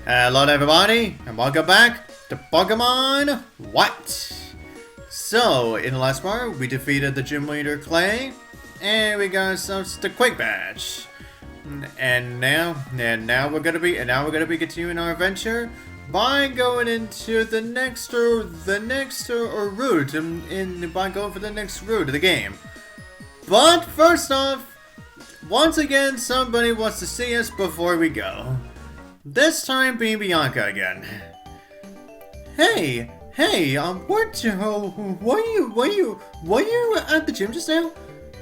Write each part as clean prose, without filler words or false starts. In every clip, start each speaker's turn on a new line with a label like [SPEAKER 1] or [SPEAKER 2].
[SPEAKER 1] Hello everybody, and welcome back to Pokemon White. So, in the last part, we defeated the gym leader Clay, and we got ourselves the Quick Badge. And now we're gonna be continuing our adventure by going into the next route by going for the next route of the game. But first off, once again, somebody wants to see us before we go. This time being Bianca again. Hey, were you at the gym just now?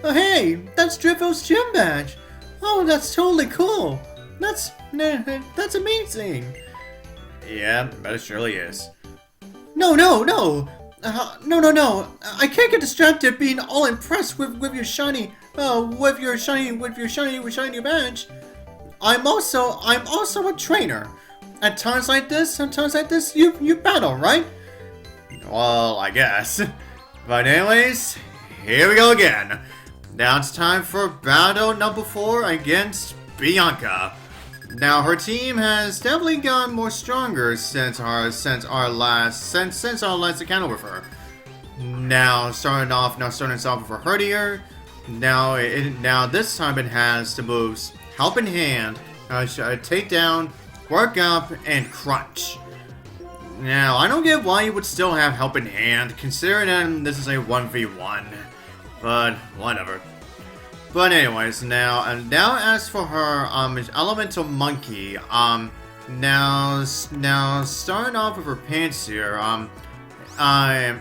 [SPEAKER 1] Oh, hey, that's Driffel's gym badge. Oh, that's totally cool. That's amazing. Yeah, that it surely is. No. No. I can't get distracted being all impressed with your shiny badge. I'm also a trainer. At times like this, you battle, right? Well, I guess. But anyways, here we go again. Now it's time for battle number 4 against Bianca. Now her team has definitely gotten more stronger since our last encounter with her. Now starting off with her Herdier. Now this time it has the moves Helping Hand, Take Down, Work Up, and Crunch. Now, I don't get why you would still have Helping Hand, considering this is a 1v1. But, whatever. But anyways, now as for her, Elemental Monkey, now starting off with her pants here,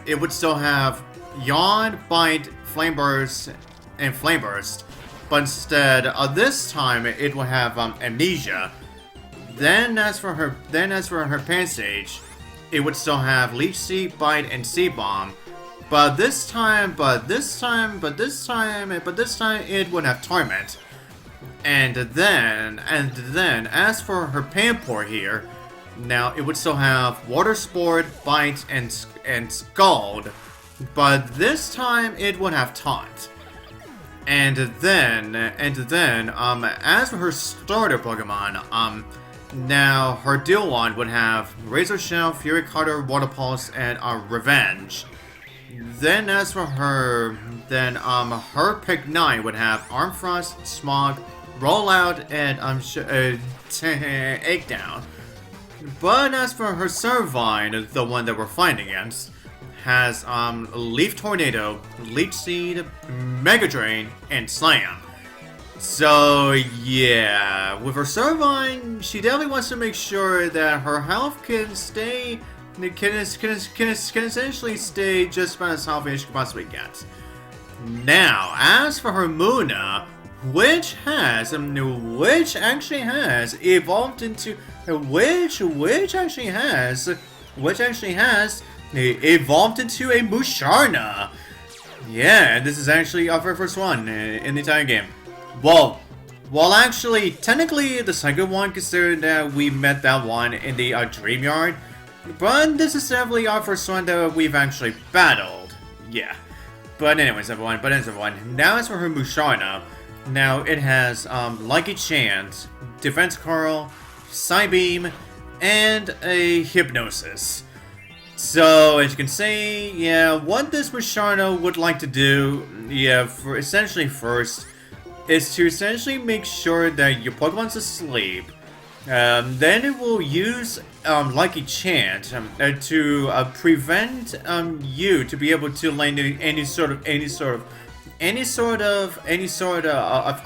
[SPEAKER 1] it would still have Yawn, Bite, Flame Burst, and Flame Burst. But instead, this time it will have Amnesia. Then as for her pant stage, it would still have Leech Seed, Bite, and Seed Bomb. But this time it would have Torment. And then as for her Pampor here, now it would still have Water Sport, Bite, and Scald. But this time it would have Taunt. And then, as for her starter Pokemon, now her Deal Wand would have Razor Shell, Fury Cutter, Water Pulse, and Revenge. Then as for her, her Pick 9 would have Arm Frost, Smog, Rollout, and Takedown. But as for her Servine, the one that we're fighting against, has Leaf Tornado, Leech Seed, Mega Drain, and Slam. So yeah, with her Servine, she definitely wants to make sure that her health can essentially stay just about as healthy as she can possibly get. Now, as for her Munna, which actually has evolved into evolved into a Musharna. Yeah, and this is actually our first one in the entire game. Well, actually, technically the second one, considering that we met that one in the Dream Yard. But this is definitely our first one that we've actually battled. Yeah. But anyways, everyone. Now as for her Musharna, now it has Lucky Chant, Defense Curl, Psybeam, and a Hypnosis. So, as you can see, yeah, what this Musharna would like to do, for essentially first, is to essentially make sure that your Pokemon's asleep. Then it will use Lucky Chant to prevent you to be able to land any sort of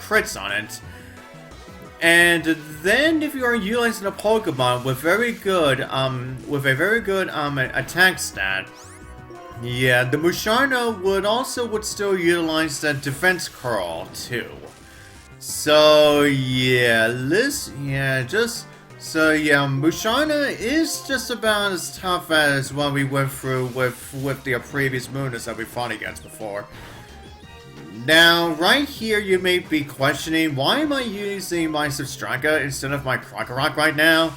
[SPEAKER 1] crits on it. And then, if you are utilizing a Pokemon with a very good attack stat, yeah, the Musharna would still utilize that Defense Curl too. So yeah, Musharna is just about as tough as what we went through with the previous Munas that we fought against before. Now, right here, you may be questioning, why am I using my Substraka instead of my Krokorok right now?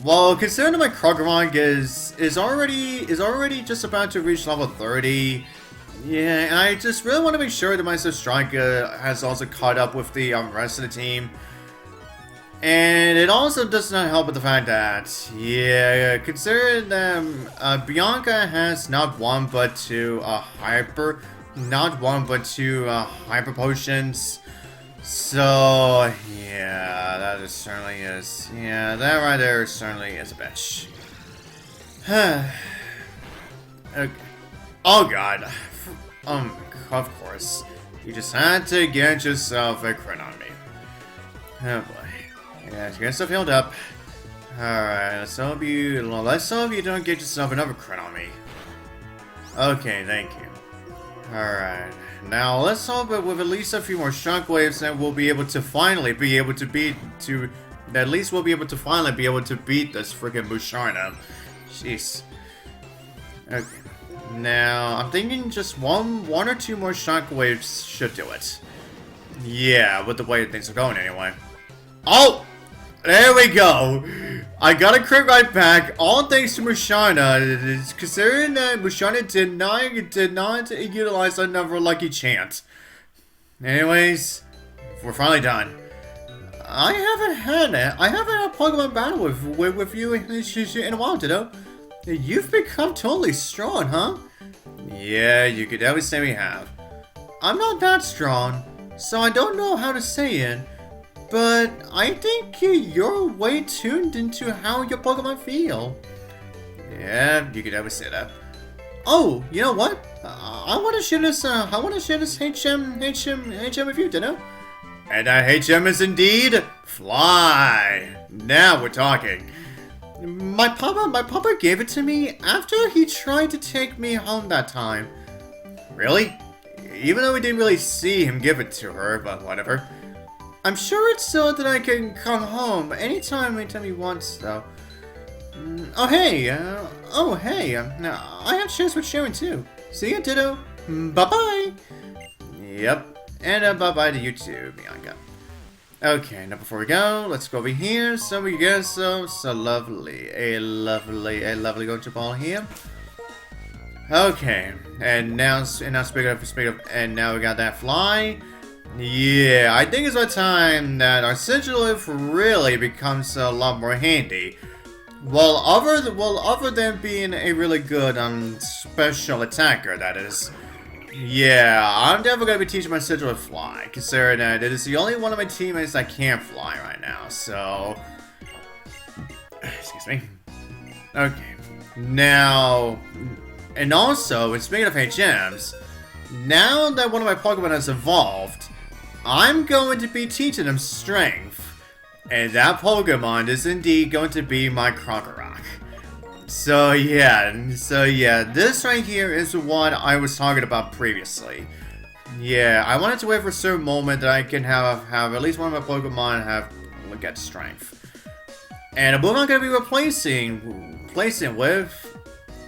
[SPEAKER 1] Well, considering my Krokorok is already just about to reach level 30, yeah, and I just really want to make sure that my Substraka has also caught up with the rest of the team. And it also does not help with the fact that, yeah, considering that Bianca has not one but two hyper potions. So, yeah, that is certainly is. Yeah, that right there certainly is a bitch. Okay. Oh god. Of course. You just had to get yourself a crit on me. Oh boy. Yeah, get yourself healed up. Alright, let's hope you don't get yourself another crit on me. Okay, thank you. Alright. Now let's hope that with at least a few more shockwaves that we'll be able to finally be able to beat this freaking Musharna. Jeez. Okay. Now I'm thinking just one or two more shockwaves should do it. Yeah, with the way things are going anyway. Oh! There we go! I got a crit right back, all thanks to Musharna, considering that Musharna did not utilize another lucky chance. Anyways, we're finally done. I haven't had a Pokemon battle with you in a while, Ditto. You've become totally strong, huh? Yeah, you could definitely say we have. I'm not that strong, so I don't know how to say it. But I think you're way tuned into how your Pokemon feel. Yeah, you could ever say that. Oh, you know what? I want to share this. HM with you, Dino. And that HM is indeed Fly. Now we're talking. My papa gave it to me after he tried to take me home that time. Really? Even though we didn't really see him give it to her, but whatever. I'm sure it's so that I can come home anytime he wants, though. Oh hey, now I have shares with Sharon too. See ya, Ditto. Bye-bye. Yep, and bye-bye to you too, Bianca. Okay, now before we go, let's go over here. So we get so lovely, a lovely go-to ball here. Okay, and now speaking of, and now we got that Fly. Yeah, I think it's about time that our Sigilif really becomes a lot more handy. Well, other than being a really good special attacker, that is. Yeah, I'm definitely gonna be teaching my Sigilif Fly, considering that it is the only one of my teammates that can't fly right now. So, excuse me. Okay, now, and also, speaking of HMs, now that one of my Pokemon has evolved, I'm going to be teaching him Strength, and that Pokemon is indeed going to be my Krokorok. So yeah, this right here is what I was talking about previously. Yeah, I wanted to wait for a certain moment that I can have at least one of my Pokemon get Strength. And the move I'm going to be replacing with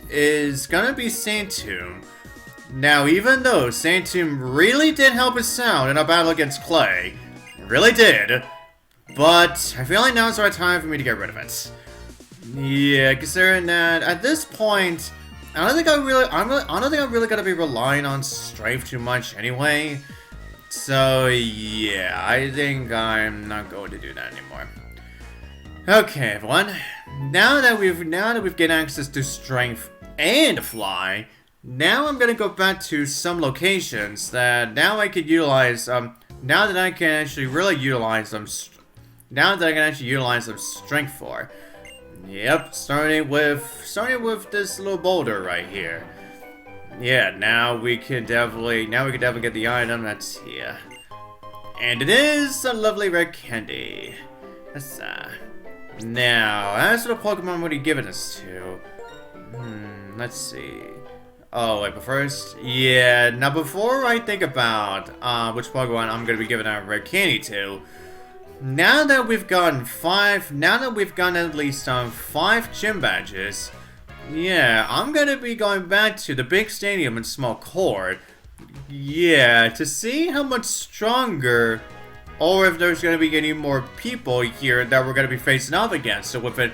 [SPEAKER 1] is going to be Santoom. Now, even though Santoom really did help us out in our battle against Clay, it really did, but I feel like now is the right time for me to get rid of it. Yeah, considering that at this point, I don't think I'm really gonna be relying on Strength too much anyway. So yeah, I think I'm not going to do that anymore. Okay, everyone. Now that we've gained access to Strength and Fly. Now I'm gonna go back to some locations that now I could utilize. Now that I can actually really utilize them. Now that I can actually utilize them Strength for. Yep, starting with this little boulder right here. Yeah, now we can definitely get the item that's here, and it is a lovely red candy. That's now as for the Pokemon, what are you giving us to? Let's see. Oh, wait, but first, yeah, now before I think about which Pokemon I'm going to be giving out Red Candy to, now that we've gotten at least 5 gym badges, yeah, I'm going to be going back to the big stadium in Small Court, yeah, to see how much stronger, or if there's going to be any more people here that we're going to be facing up against, so within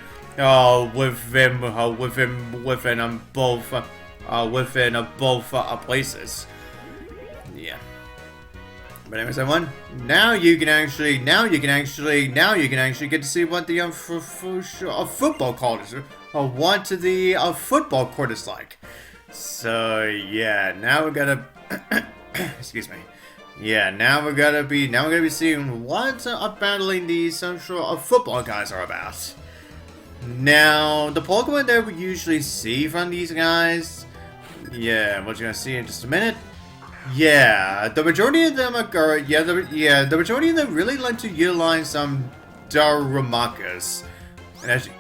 [SPEAKER 1] both places. Yeah. But anyways, everyone, now you can actually get to see what the football court is, or what the football court is like. So yeah, now we're gonna, excuse me. Yeah, now we're gonna be seeing what battling these football guys are about. Now, the Pokemon that we usually see from these guys, yeah, what you're gonna see in just a minute. Yeah, the majority of them are the majority of them really like to utilize some Darumaka's. And as you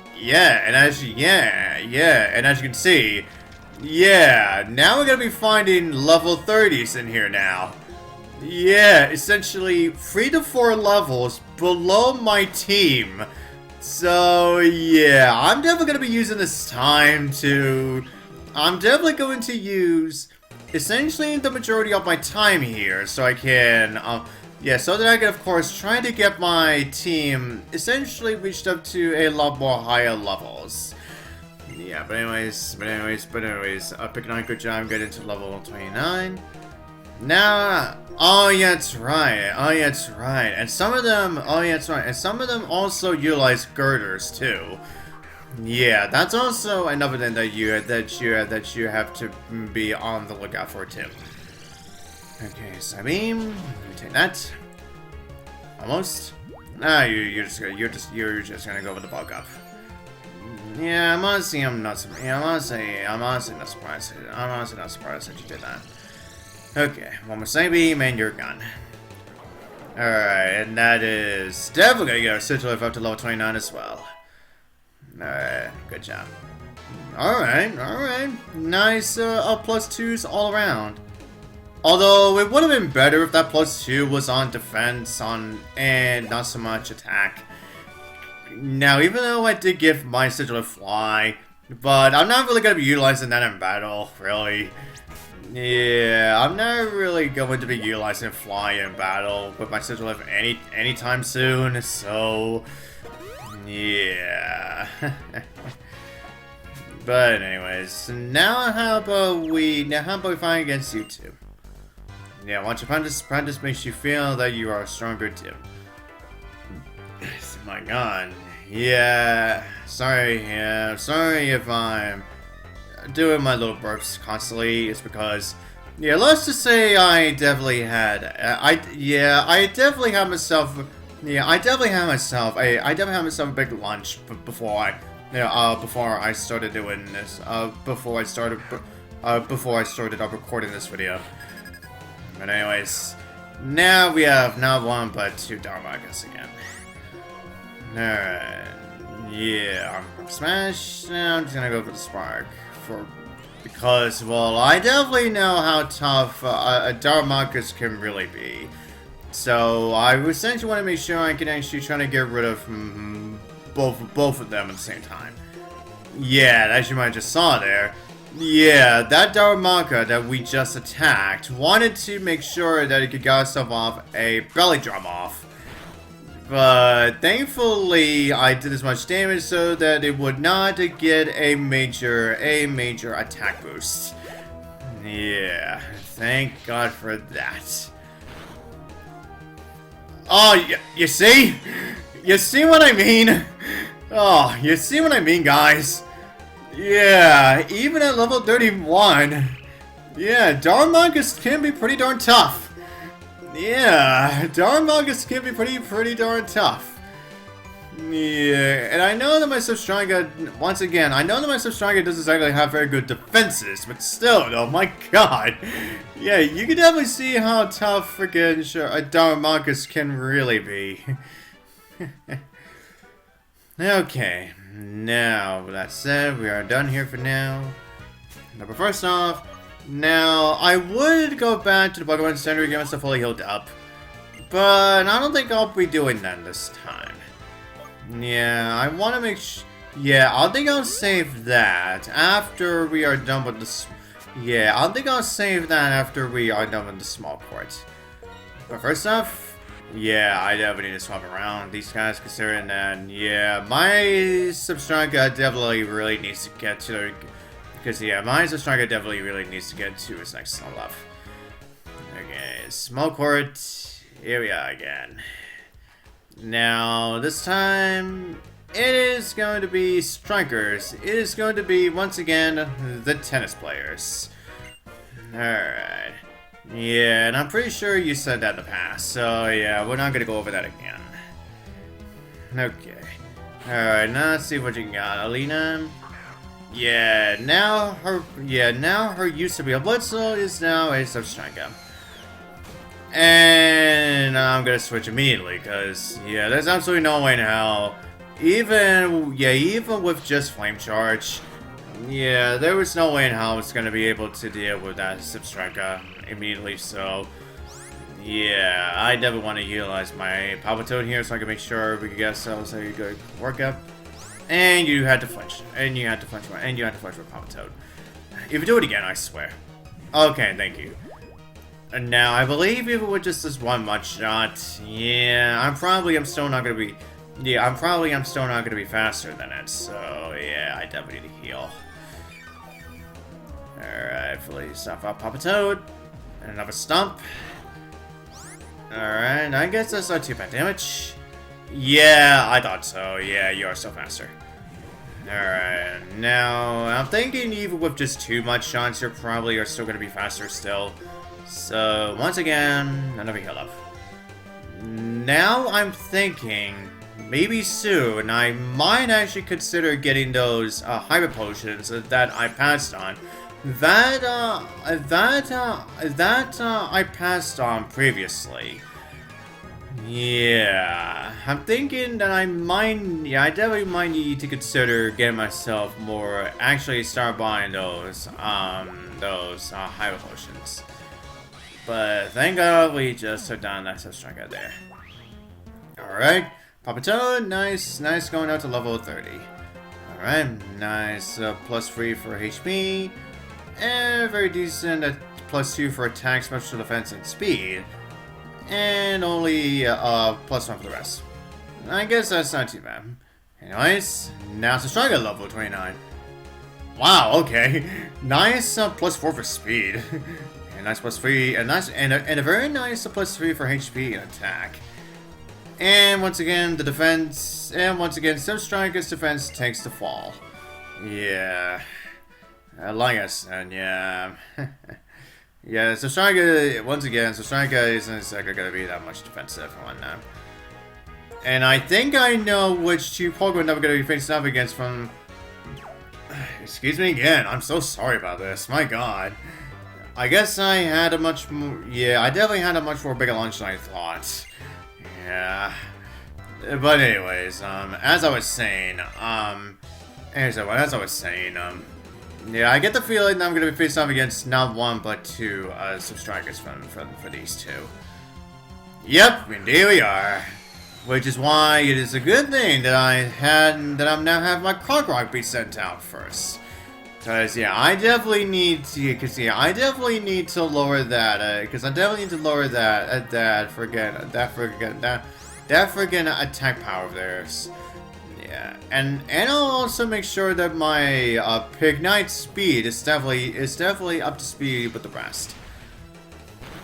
[SPEAKER 1] can see, yeah, now we're gonna be finding level 30s in here now. Yeah, essentially 3 to 4 levels below my team. So yeah, I'm definitely gonna be using this time to use essentially the majority of my time here, so I can, so that I can, of course, try to get my team essentially reached up to a lot more higher levels. Yeah, but anyways, picking on a good job, getting to level 29. Now, oh yeah, that's right, and some of them, also utilize girders too. Yeah, that's also another thing that you have to be on the lookout for too. Okay, Sabine, let me take that. Almost. Nah, you're just gonna go with the bulk up. Yeah, I'm honestly not surprised. I'm honestly not surprised that you did that. Okay, one more Sabine, and you're gone. Alright, and that is definitely gonna get our Sigil up to level 29 as well. Alright, good job. Alright. Nice +2s all around. Although, it would have been better if that +2 was on defense and not so much attack. Now, even though I did give my Sigil a fly, but I'm not really going to be utilizing that in battle, really. Yeah, I'm not really going to be utilizing fly in battle with my Sigil anytime soon, so... Yeah. But anyways, now how about we fight against you two? Yeah, once you practice makes you feel that you are stronger too. My god. Yeah. Sorry if I'm doing my little burps constantly. It's because, yeah, let's just say I definitely had myself a big lunch before I started doing this. Before I started recording this video. But anyways, now we have not one but 2 Darumaka's again. Alright. Yeah, Smash. Now I'm just gonna go for the Spark because, well, I definitely know how tough a Darumaka's can really be. So I essentially want to make sure I can actually try to get rid of both of them at the same time. Yeah, as you might have just saw there. Yeah, that Darumaka that we just attacked wanted to make sure that it could get itself off a belly drum off. But thankfully, I did as much damage so that it would not get a major attack boost. Yeah, thank God for that. Oh, you see? You see what I mean? Oh, you see what I mean, guys? Yeah, even at level 31, yeah, Darumaka's can be pretty darn tough. Yeah, Darumaka's can be pretty darn tough. Yeah, and I know that my Substranga, once again, doesn't exactly have very good defenses, but still, though, my god. Yeah, you can definitely see how tough freaking Darumaka's can really be. Okay, now, with that said, we are done here for now. But first off, now, I would go back to the Pokemon Center and get myself fully healed up. But I don't think I'll be doing that this time. Yeah, I want to make sure... Yeah, I think I'll save that after we are done with the... Yeah, I think I'll save that after we are done with the small court. But first off... Yeah, I definitely need to swap around these guys, considering that, yeah, my Substranga definitely really needs to get to, because, yeah, my Substranga definitely really needs to get to its next level up. Okay, small court, Here we are again. Now, this time, it is going to be strikers. It is going to be, once again, the tennis players. Alright. Yeah, and I'm pretty sure you said that in the past, so yeah, we're not gonna go over that again. Okay. Alright, now let's see what you got. Alina. Yeah, now her used to be a Blitzel is now a Substriker. And I'm gonna switch immediately, because, yeah, there's absolutely no way in hell. Even with just Flame Charge, yeah, there was no way in hell it's gonna be able to deal with that Substriker immediately, so, yeah, I definitely want to utilize my Palpitoad here so I can make sure we can get ourselves a good workup. And you had to flinch, and you had to flinch, and you had to flinch with Palpitoad. If you do it again, I swear. Okay, thank you. And now, I believe if it was just this one shot, yeah, I'm still not gonna be, I'm still not gonna be faster than it, so, yeah, I definitely need to heal. Alright, fully stop up Palpitoad. Another stomp. Alright, I guess that's not too bad damage. Yeah, I thought so. Yeah, you are still faster. Alright, now, I'm thinking even with just 2 shots, you probably are still going to be faster still. So, once again, another heal up. Now I'm thinking, maybe soon, I might actually consider getting those hybrid potions that I passed on. That I passed on previously. Yeah, I'm thinking that I definitely might need to consider getting myself more, actually start buying those hybrid potions. But thank God we just took down that Substriker there. Alright, Palpitoad, nice going out to level 30. Alright, nice +3 for HP. And very decent at +2 for attack, special defense, and speed. And only +1 for the rest. I guess that's not too bad. Anyways, now Substriker level 29. Wow, okay. Nice +4 for speed. And nice +3, and a very nice +3 for HP and attack. And once again, the defense, and once again, Substriker's defense takes the fall. Yeah. Like I said, yeah. Yeah, Substriker, once again, Substriker isn't exactly going to be that much defensive one now. And I think I know which 2 Pokemon that we're going to be facing up against from... Excuse me again, I'm so sorry about this, my god. I guess I had a much more... Yeah, I definitely had a much more bigger launch than I thought. Yeah. But anyways, as I was saying, yeah, I get the feeling that I'm going to be facing off against not 1, but 2 Substrikers for these 2. Yep, indeed we are. Which is why it is a good thing that I'm now have my Krokorok be sent out first. Cause yeah, I definitely need to, lower that, that friggin' attack power of theirs. Yeah, and I'll also make sure that my Pignite speed is definitely up to speed with the rest.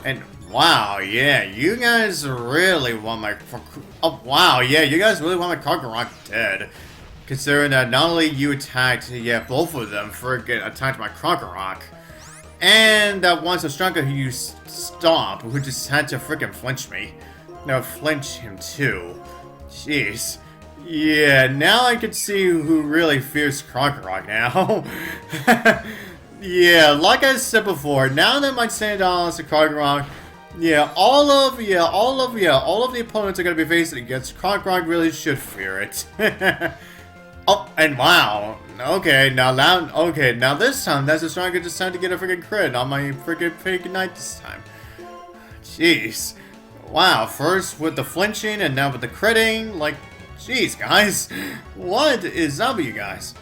[SPEAKER 1] And wow, yeah, you guys really want my Krokorok dead. Considering that not only you attacked, yeah, both of them attacked my Krokorok, and that one Substriker who you stopped, who just had to freaking flinch me. No, flinch him too. Jeez. Yeah, now I can see who really fears Krokorok now. Yeah, like I said before, now that my $10 to Krokorok, yeah, all of the opponents are gonna be facing against Krokorok really should fear it. Oh, and wow. Okay, now this time that's a stronger just time to get a freaking crit on my freaking Pignite this time. Jeez. Wow, first with the flinching and now with the critting, like, jeez, guys. What is up with you guys?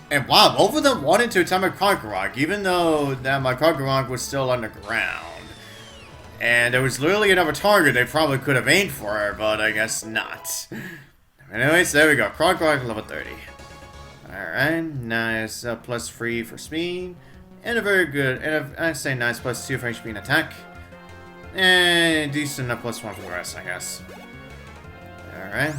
[SPEAKER 1] And wow, both of them wanted to attack my Krokorok, even though that my Krokorok was still underground. And there was literally another target they probably could have aimed for, but I guess not. Anyways, there we go. Krokorok level 30. Alright, nice +3 for speed. And a very good, and I say nice +2 for HP and attack. And decent enough +1 for the rest, I guess. Alright.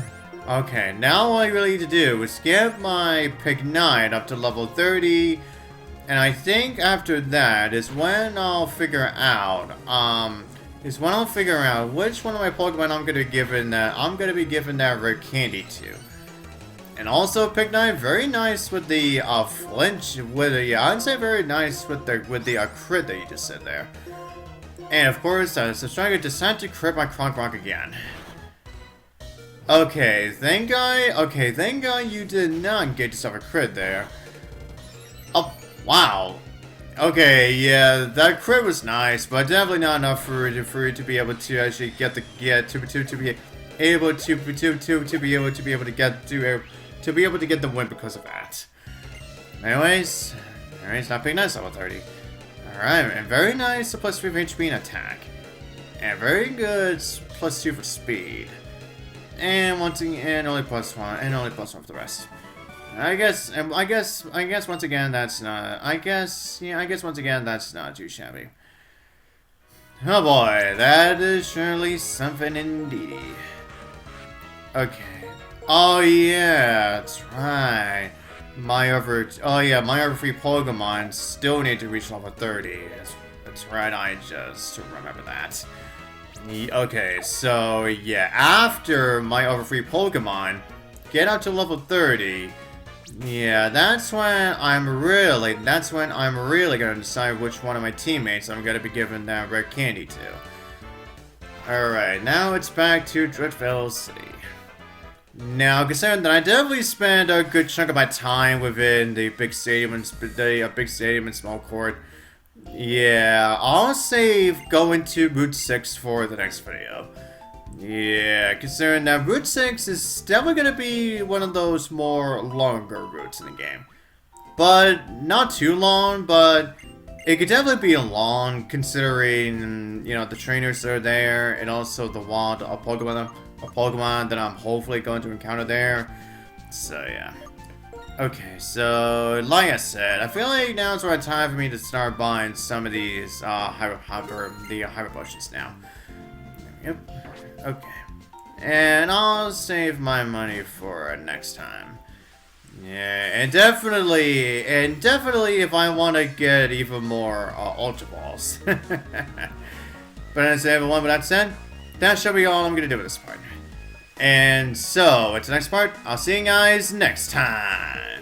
[SPEAKER 1] Okay, now all I really need to do is get my Pignite up to level 30. And I think after that is when I'll figure out, which one of my Pokemon I'm gonna be given that rare candy to. And also Pignite, very nice with the flinch, I'd say very nice with the crit that you just said there. And of course, Subscriber decided to crit my Kronk Rock again. Okay, thank God you did not get yourself a crit there. Oh, wow. Okay, yeah, that crit was nice, but definitely not enough for you to be able to actually get the win because of that. Anyways, not being nice level 30. Alright, and very nice +3 for HP and attack. And very good +2 for speed. And once again, only +1, and only +1 for the rest. I guess once again that's not too shabby. Oh boy, that is surely something indeed. Okay. Oh yeah, that's right. My other 3 Pokemon still need to reach level 30. That's right, I just remember that. Okay, so yeah, after my other 3 Pokemon get up to level 30, yeah, that's when I'm really gonna decide which one of my teammates I'm gonna be giving that rare candy to. Alright, now it's back to Driftveil City. Now, considering that I definitely spent a good chunk of my time within the big stadium and small court, yeah, I'll save going to Route 6 for the next video. Yeah, considering that Route 6 is definitely going to be one of those more longer routes in the game. But not too long, but it could definitely be long considering, you know, the trainers that are there and also the wild Pokemon that I'm hopefully going to encounter there. So yeah. Okay, so like I said, I feel like now's the right time for me to start buying some of these hyper potions now. Yep. Okay. And I'll save my money for next time. Yeah, and definitely if I want to get even more Ultra Balls. But as everyone, with that said, that shall be all I'm going to do with this part. And so, it's the next part. I'll see you guys next time.